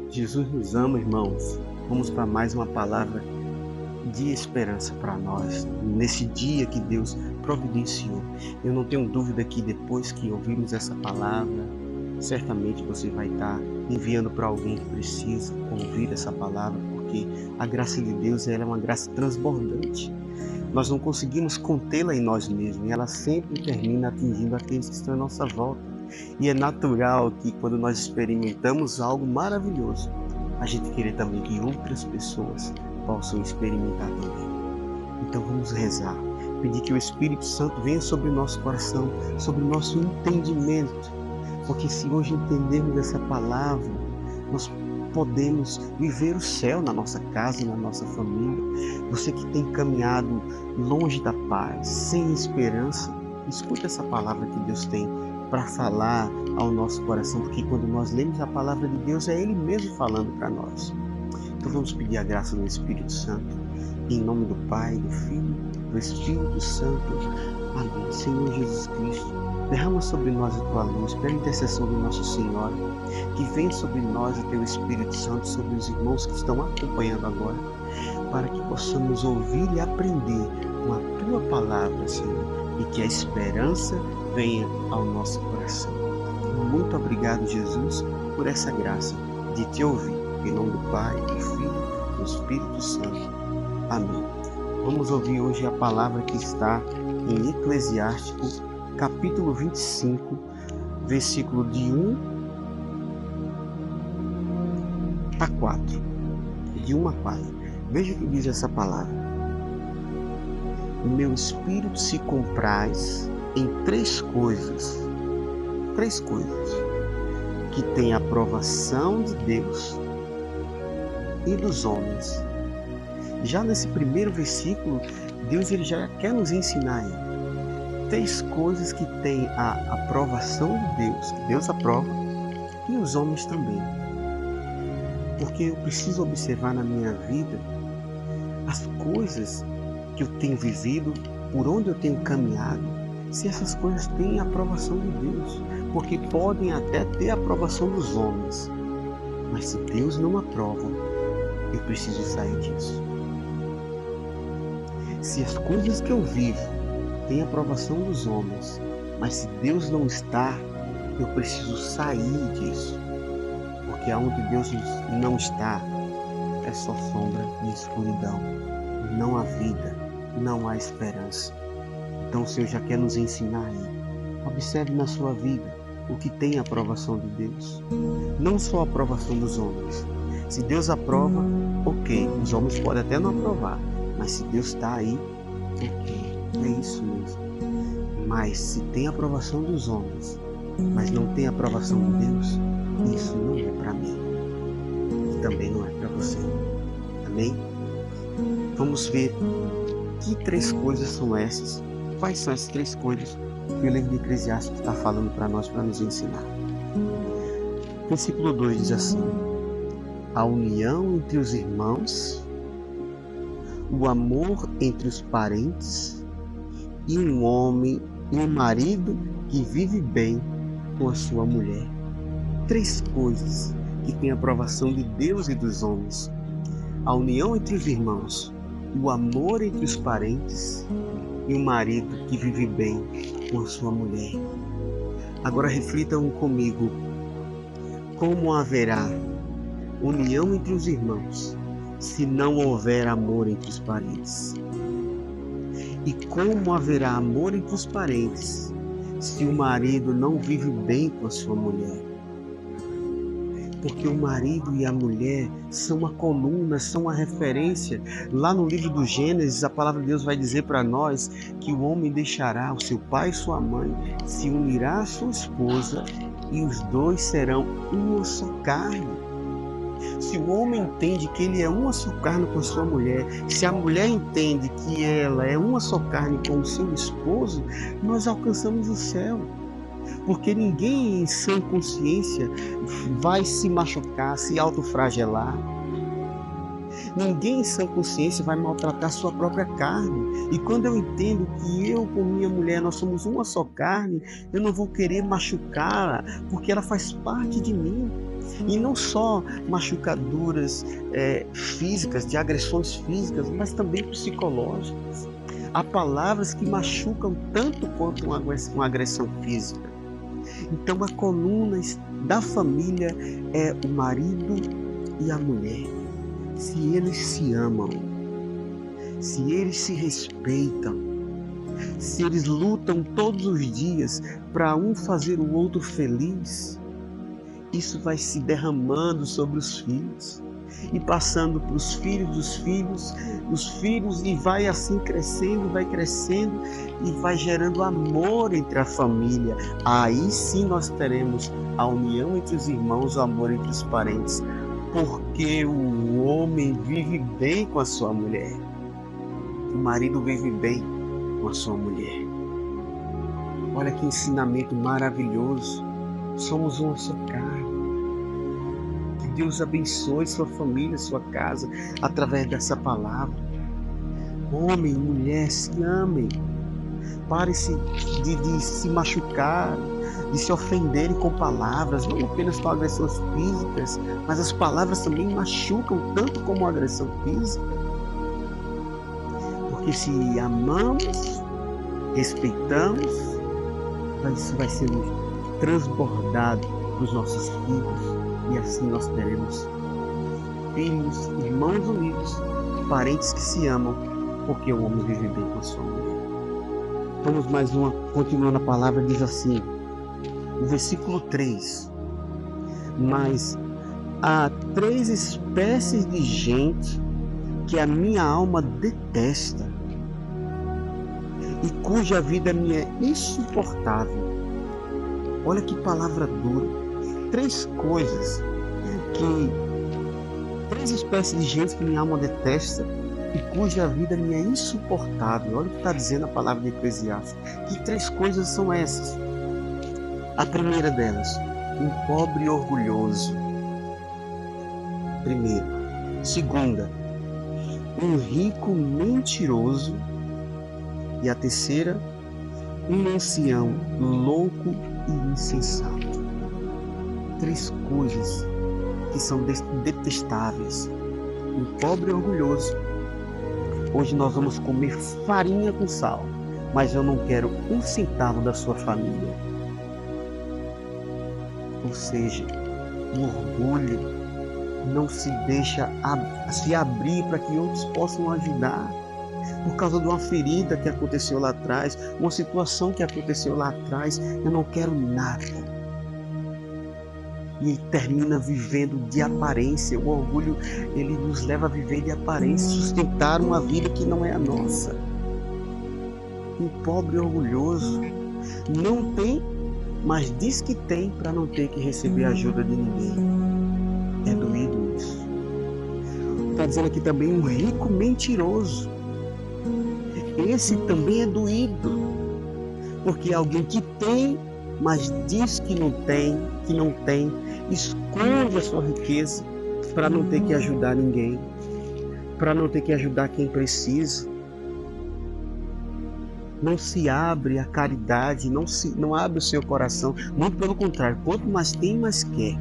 Jesus nos ama, irmãos. Vamos para mais uma palavra de esperança para nós, nesse dia que Deus providenciou. Eu não tenho dúvida que depois que ouvirmos essa palavra, certamente você vai estar enviando para alguém que precisa ouvir essa palavra, porque a graça de Deus ela é uma graça transbordante. Nós não conseguimos contê-la em nós mesmos, e ela sempre termina atingindo aqueles que estão à nossa volta. E é natural que quando nós experimentamos algo maravilhoso, a gente querer também que outras pessoas possam experimentar também. Então vamos rezar, pedir que o Espírito Santo venha sobre o nosso coração, sobre o nosso entendimento, porque se hoje entendermos essa palavra, nós podemos viver o céu na nossa casa, na nossa família. Você que tem caminhado longe da paz, sem esperança, escuta essa palavra que Deus tem para falar ao nosso coração, porque quando nós lemos a palavra de Deus, é Ele mesmo falando para nós. Então vamos pedir a graça do Espírito Santo, em nome do Pai, do Filho, do Espírito Santo. Amém. Senhor Jesus Cristo, derrama sobre nós a Tua luz, pela intercessão de Nossa Senhora, que venha sobre nós o Teu Espírito Santo, sobre os irmãos que estão acompanhando agora, para que possamos ouvir e aprender com a Tua palavra, Senhor, e que a esperança venha ao nosso coração. Muito obrigado, Jesus, por essa graça de Te ouvir. Em nome do Pai, do Filho e do Espírito Santo. Amém. Vamos ouvir hoje a palavra que está em Eclesiástico, capítulo 25, versículo de 1 a 4. De 1 a 4. Veja o que diz essa palavra. O meu espírito se compraz em três coisas, que tem a aprovação de Deus e dos homens. Já nesse primeiro versículo, Deus ele já quer nos ensinar aí. Três coisas que tem a aprovação de Deus, que Deus aprova, e os homens também. Porque eu preciso observar na minha vida as coisas que eu tenho vivido, por onde eu tenho caminhado, se essas coisas têm a aprovação de Deus. Porque podem até ter a aprovação dos homens, mas se Deus não aprova, eu preciso sair disso. Se as coisas que eu vivo têm a aprovação dos homens, mas se Deus não está, eu preciso sair disso. Porque aonde Deus não está, é só sombra e escuridão. Não há vida, não há esperança. Então o Senhor já quer nos ensinar aí. Observe na sua vida o que tem a aprovação de Deus. Não só a aprovação dos homens. Se Deus aprova, ok, os homens podem até não aprovar, mas se Deus está aí, ok, é isso mesmo. Mas se tem a aprovação dos homens, mas não tem a aprovação de Deus, isso não é para mim. E também não é para você. Amém? Vamos ver que três coisas são essas. Quais são as três coisas que o livro de Eclesiastes está falando para nós, para nos ensinar? Versículo 2 diz assim: a união entre os irmãos, o amor entre os parentes e um homem e um marido que vive bem com a sua mulher. Três coisas que têm a aprovação de Deus e dos homens: a união entre os irmãos, o amor entre os parentes e um marido que vive bem com a sua mulher. Agora reflitam comigo: como haverá união entre os irmãos se não houver amor entre os parentes? E como haverá amor entre os parentes se o marido não vive bem com a sua mulher? Porque o marido e a mulher são a coluna, são a referência. Lá no livro do Gênesis, a palavra de Deus vai dizer para nós que o homem deixará o seu pai e sua mãe, se unirá à sua esposa e os dois serão uma só carne. Se o homem entende que ele é uma só carne com a sua mulher, se a mulher entende que ela é uma só carne com o seu esposo, nós alcançamos o céu. Porque ninguém em sã consciência vai se machucar, se autoflagelar. Ninguém em sã consciência vai maltratar sua própria carne. E quando eu entendo que eu com minha mulher, nós somos uma só carne, eu não vou querer machucá-la, porque ela faz parte de mim. E não só machucaduras físicas, de agressões físicas, mas também psicológicas. Há palavras que machucam tanto quanto uma agressão física. Então a coluna da família é o marido e a mulher. Se eles se amam, se eles se respeitam, se eles lutam todos os dias para um fazer o outro feliz, isso vai se derramando sobre os filhos e passando para os filhos, e vai assim crescendo e vai gerando amor entre a família. Aí sim nós teremos a união entre os irmãos, o amor entre os parentes, porque o homem vive bem com a sua mulher, o marido vive bem com a sua mulher. Olha que ensinamento maravilhoso. Somos uma só carne. Que Deus abençoe sua família, sua casa, através dessa palavra. Homem e mulher, se amem. Pare-se de se machucar, de se ofenderem com palavras, não apenas com agressões físicas, mas as palavras também machucam tanto como a agressão física. Porque se amamos, respeitamos, isso vai ser transbordado para os nossos filhos, e assim nós teremos filhos, irmãos unidos, parentes que se amam, porque o homem vive bem com a sua mulher. Vamos mais uma, continuando a palavra, diz assim, no versículo 3: mas há 3 espécies de gente que a minha alma detesta e cuja vida me é insuportável. Olha que palavra dura. 3 espécies de gente que minha alma detesta e cuja vida me é insuportável. Olha o que está dizendo a palavra de Eclesiastes. Que 3 coisas são essas? A primeira delas, um pobre orgulhoso. Primeira. Segunda, um rico mentiroso. E a terceira, um ancião louco e insensato. 3 coisas que são detestáveis. Um pobre orgulhoso. Hoje nós vamos comer farinha com sal, mas eu não quero 1 centavo da sua família. Ou seja, o orgulho não se deixa se abrir para que outros possam ajudar. Por causa de uma ferida que aconteceu lá atrás, uma situação que aconteceu lá atrás, eu não quero nada. E termina vivendo de aparência. O orgulho, ele nos leva a viver de aparência, sustentar uma vida que não é a nossa. Um pobre orgulhoso não tem, mas diz que tem para não ter que receber ajuda de ninguém. É doído isso. Está dizendo aqui também um rico mentiroso. Esse também é doído, porque é alguém que tem, mas diz que não tem, esconde a sua riqueza para não ter que ajudar ninguém, para não ter que ajudar quem precisa. Não se abre a caridade, não abre o seu coração, muito pelo contrário, quanto mais tem, mais quer.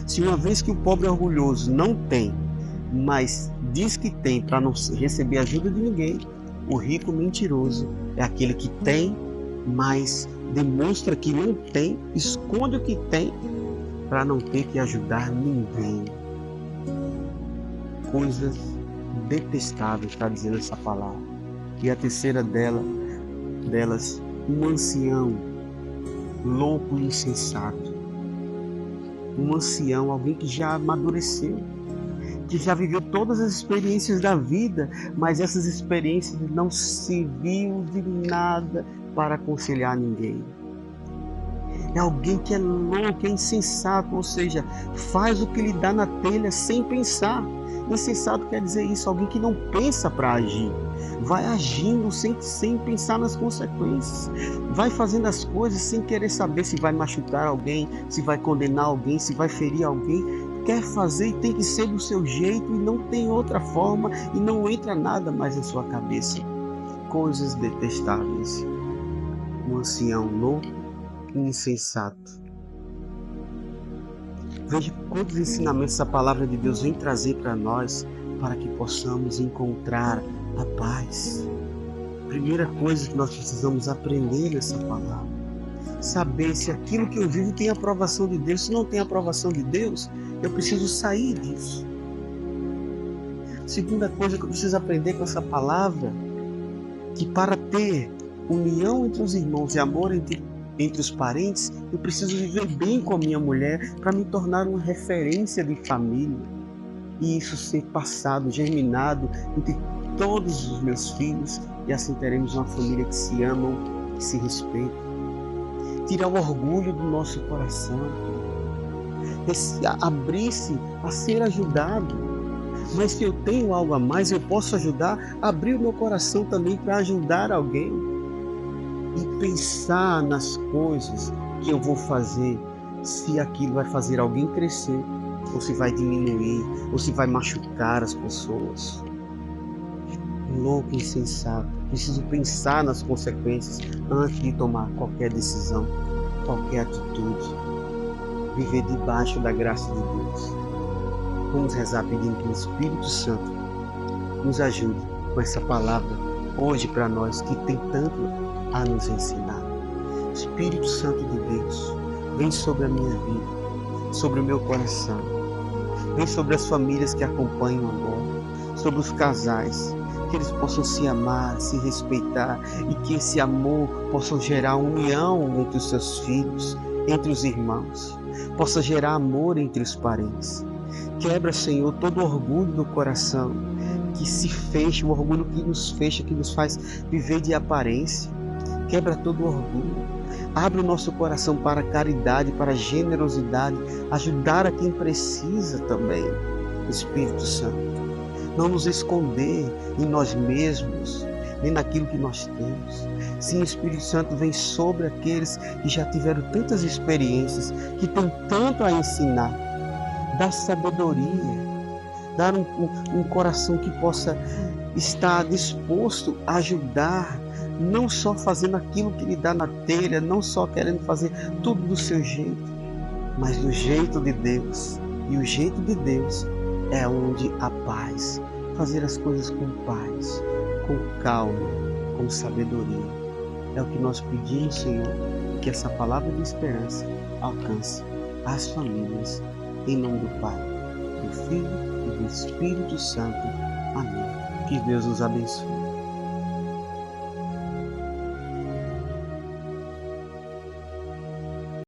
Se uma vez que o pobre orgulhoso não tem, mas diz que tem para não receber ajuda de ninguém, o rico mentiroso é aquele que tem, mas demonstra que não tem, esconde o que tem para não ter que ajudar ninguém. Coisas detestáveis, está dizendo essa palavra. E a terceira delas, um ancião louco e insensato. Um ancião, alguém que já amadureceu, que já viveu todas as experiências da vida, mas essas experiências não serviu de nada para aconselhar ninguém. É alguém que é louco, é insensato, ou seja, faz o que lhe dá na telha sem pensar. Insensato quer dizer isso, alguém que não pensa para agir. Vai agindo sem pensar nas consequências. Vai fazendo as coisas sem querer saber se vai machucar alguém, se vai condenar alguém, se vai ferir alguém. quer fazer e tem que ser do seu jeito e não tem outra forma e não entra nada mais na sua cabeça. Coisas detestáveis. Um ancião louco e insensato. Veja quantos ensinamentos essa palavra de Deus vem trazer para nós, para que possamos encontrar a paz. Primeira coisa que nós precisamos aprender nessa palavra, saber se aquilo que eu vivo tem aprovação de Deus. Se não tem aprovação de Deus, eu preciso sair disso. Segunda coisa que eu preciso aprender com essa palavra, que para ter união entre os irmãos e amor entre os parentes, eu preciso viver bem com a minha mulher para me tornar uma referência de família. E isso ser passado, germinado entre todos os meus filhos, e assim teremos uma família que se amam, que se respeitam. Tirar o orgulho do nosso coração, abrir-se a ser ajudado. Mas se eu tenho algo a mais, eu posso ajudar, abrir o meu coração também para ajudar alguém. E pensar nas coisas que eu vou fazer, se aquilo vai fazer alguém crescer, ou se vai diminuir, ou se vai machucar as pessoas. Louco e insensato. Preciso pensar nas consequências antes de tomar qualquer decisão, qualquer atitude. Viver debaixo da graça de Deus. Vamos rezar pedindo que o Espírito Santo nos ajude com essa palavra hoje para nós, que tem tanto a nos ensinar. Espírito Santo de Deus, vem sobre a minha vida, sobre o meu coração. Vem sobre as famílias que acompanham agora, sobre os casais, que eles possam se amar, se respeitar e que esse amor possa gerar união entre os seus filhos, entre os irmãos, possa gerar amor entre os parentes. Quebra, Senhor, todo orgulho do coração que se fecha, o orgulho que nos fecha, que nos faz viver de aparência. Quebra todo orgulho. Abre o nosso coração para a caridade, para a generosidade, ajudar a quem precisa também. Espírito Santo, não nos esconder em nós mesmos, nem naquilo que nós temos. Sim, Espírito Santo, vem sobre aqueles que já tiveram tantas experiências, que têm tanto a ensinar. Dá sabedoria, dar um coração que possa estar disposto a ajudar, não só fazendo aquilo que lhe dá na telha, não só querendo fazer tudo do seu jeito, mas do jeito de Deus. E o jeito de Deus é onde a paz, fazer as coisas com paz, com calma, com sabedoria. É o que nós pedimos, Senhor, que essa palavra de esperança alcance as famílias, em nome do Pai, do Filho e do Espírito Santo. Amém. Que Deus nos abençoe.